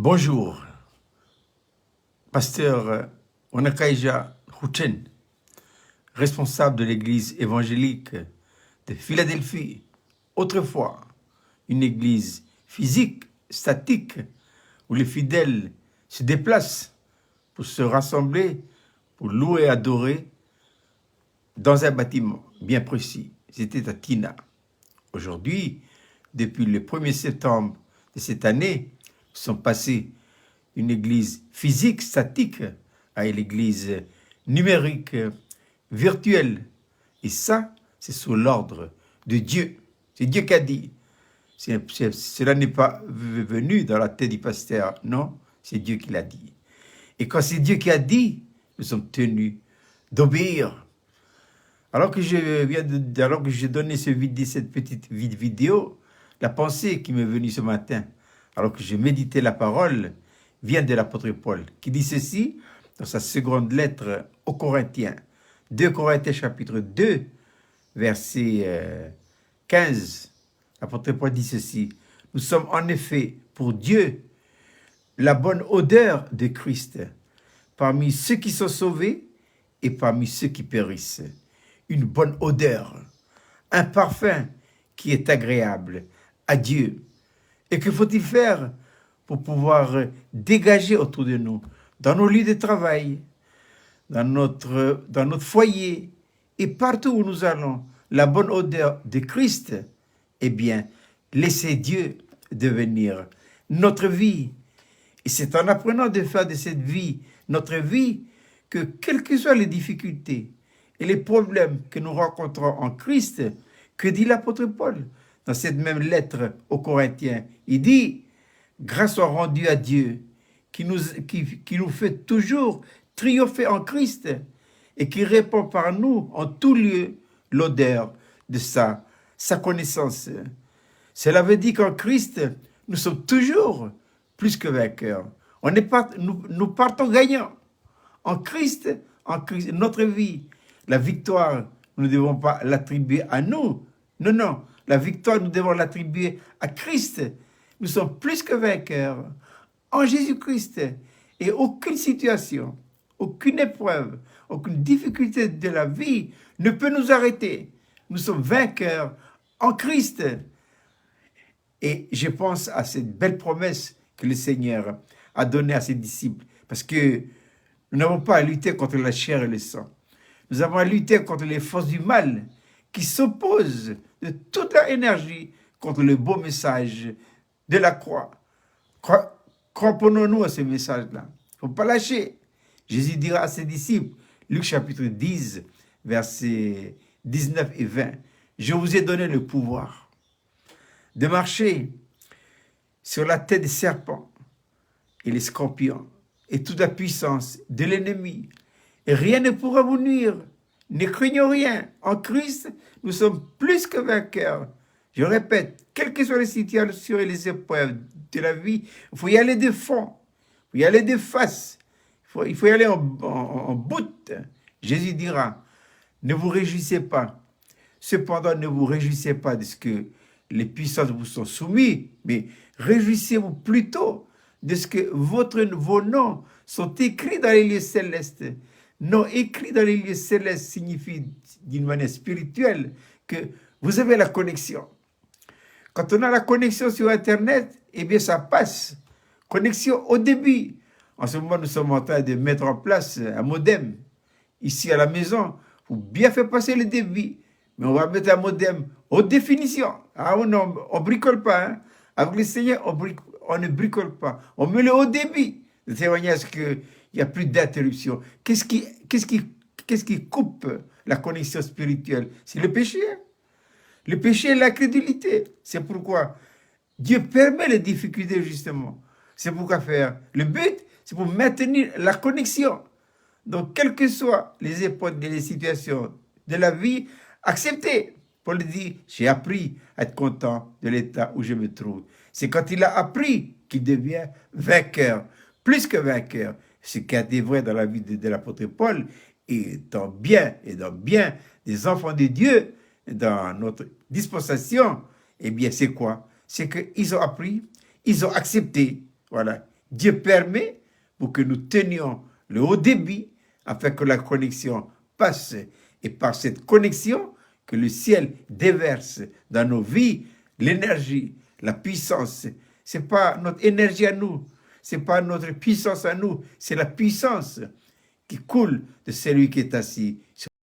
Bonjour, pasteur Onakaija Huchen, responsable de l'église évangélique de Philadelphie, autrefois une église physique, statique, où les fidèles se déplacent pour se rassembler, pour louer et adorer dans un bâtiment bien précis. C'était à Tina. Aujourd'hui, depuis le 1er septembre de cette année, nous sommes passés d'une église physique, statique, à une église numérique, virtuelle. Et ça, c'est sous l'ordre de Dieu. C'est Dieu qui a dit. Cela n'est pas venu dans la tête du pasteur, non, c'est Dieu qui l'a dit. Et quand c'est Dieu qui a dit, nous sommes tenus d'obéir. Alors que j'ai donné cette petite vidéo, la pensée qui m'est venue ce matin, alors que j'ai médité la parole, vient de l'apôtre Paul, qui dit ceci dans sa seconde lettre aux Corinthiens. 2 Corinthiens chapitre 2, verset 15. L'apôtre Paul dit ceci: nous sommes en effet pour Dieu la bonne odeur de Christ, parmi ceux qui sont sauvés et parmi ceux qui périssent. Une bonne odeur, un parfum qui est agréable à Dieu. Et que faut-il faire pour pouvoir dégager autour de nous, dans nos lieux de travail, dans notre foyer et partout où nous allons, la bonne odeur de Christ? Eh bien, laissez Dieu devenir notre vie. Et c'est en apprenant de faire de cette vie notre vie que, quelles que soient les difficultés et les problèmes que nous rencontrons en Christ, que dit l'apôtre Paul dans cette même lettre aux Corinthiens? Il dit: grâce soit rendue à Dieu qui nous fait toujours triompher en Christ et qui répand par nous en tout lieu l'odeur de sa connaissance. Cela veut dire qu'en Christ, nous sommes toujours plus que vainqueurs. Nous partons gagnants. En Christ, notre vie, la victoire, nous ne devons pas l'attribuer à nous. Non, non. La victoire, nous devons l'attribuer à Christ. Nous sommes plus que vainqueurs en Jésus-Christ. Et aucune situation, aucune épreuve, aucune difficulté de la vie ne peut nous arrêter. Nous sommes vainqueurs en Christ. Et je pense à cette belle promesse que le Seigneur a donnée à ses disciples. Parce que nous n'avons pas à lutter contre la chair et le sang. Nous avons à lutter contre les forces du mal qui s'opposent de toute leur énergie contre le beau message de la croix. Cramponnons-nous à ce message-là. Il ne faut pas lâcher. Jésus dira à ses disciples, Luc chapitre 10, versets 19 et 20, « Je vous ai donné le pouvoir de marcher sur la tête des serpents et les scorpions et toute la puissance de l'ennemi. Et rien ne pourra vous nuire. Ne craignons rien. En Christ, nous sommes plus que vainqueurs. » Je répète, quelles que soient les situations et les épreuves de la vie, il faut y aller de fond, il faut y aller de face, il faut y aller en bout. Jésus dira, ne vous réjouissez pas. Cependant, ne vous réjouissez pas de ce que les puissances vous sont soumises, mais réjouissez-vous plutôt de ce que vos noms sont écrits dans les lieux célestes. Non, écrit dans les lieux célestes signifie d'une manière spirituelle que vous avez la connexion. Quand on a la connexion sur Internet, eh bien ça passe. Connexion au débit. En ce moment, nous sommes en train de mettre en place un modem ici à la maison pour bien faire passer le débit. Mais on va mettre un modem haute définition. Ah non, on ne bricole pas. Hein? Avec le Seigneur, on ne bricole pas. On met le haut débit. Le témoignage qu'il n'y a plus d'interruption. Qu'est-ce qui coupe la connexion spirituelle? C'est le péché. Le péché est l'incrédulité. C'est pourquoi Dieu permet les difficultés, justement. C'est pourquoi faire. Le but, c'est pour maintenir la connexion. Donc, quelles que soient les époques et les situations de la vie, acceptez. Paul dit, j'ai appris à être content de l'état où je me trouve. C'est quand il a appris qu'il devient vainqueur, plus que vainqueur. Ce qui a été vrai dans la vie de l'apôtre Paul et dans bien des enfants de Dieu, dans notre dispensation, eh bien, c'est quoi? C'est qu'ils ont appris, ils ont accepté, voilà. Dieu permet pour que nous tenions le haut débit afin que la connexion passe et par cette connexion que le ciel déverse dans nos vies l'énergie, la puissance. Ce n'est pas notre énergie à nous, ce n'est pas notre puissance à nous, c'est la puissance qui coule de celui qui est assis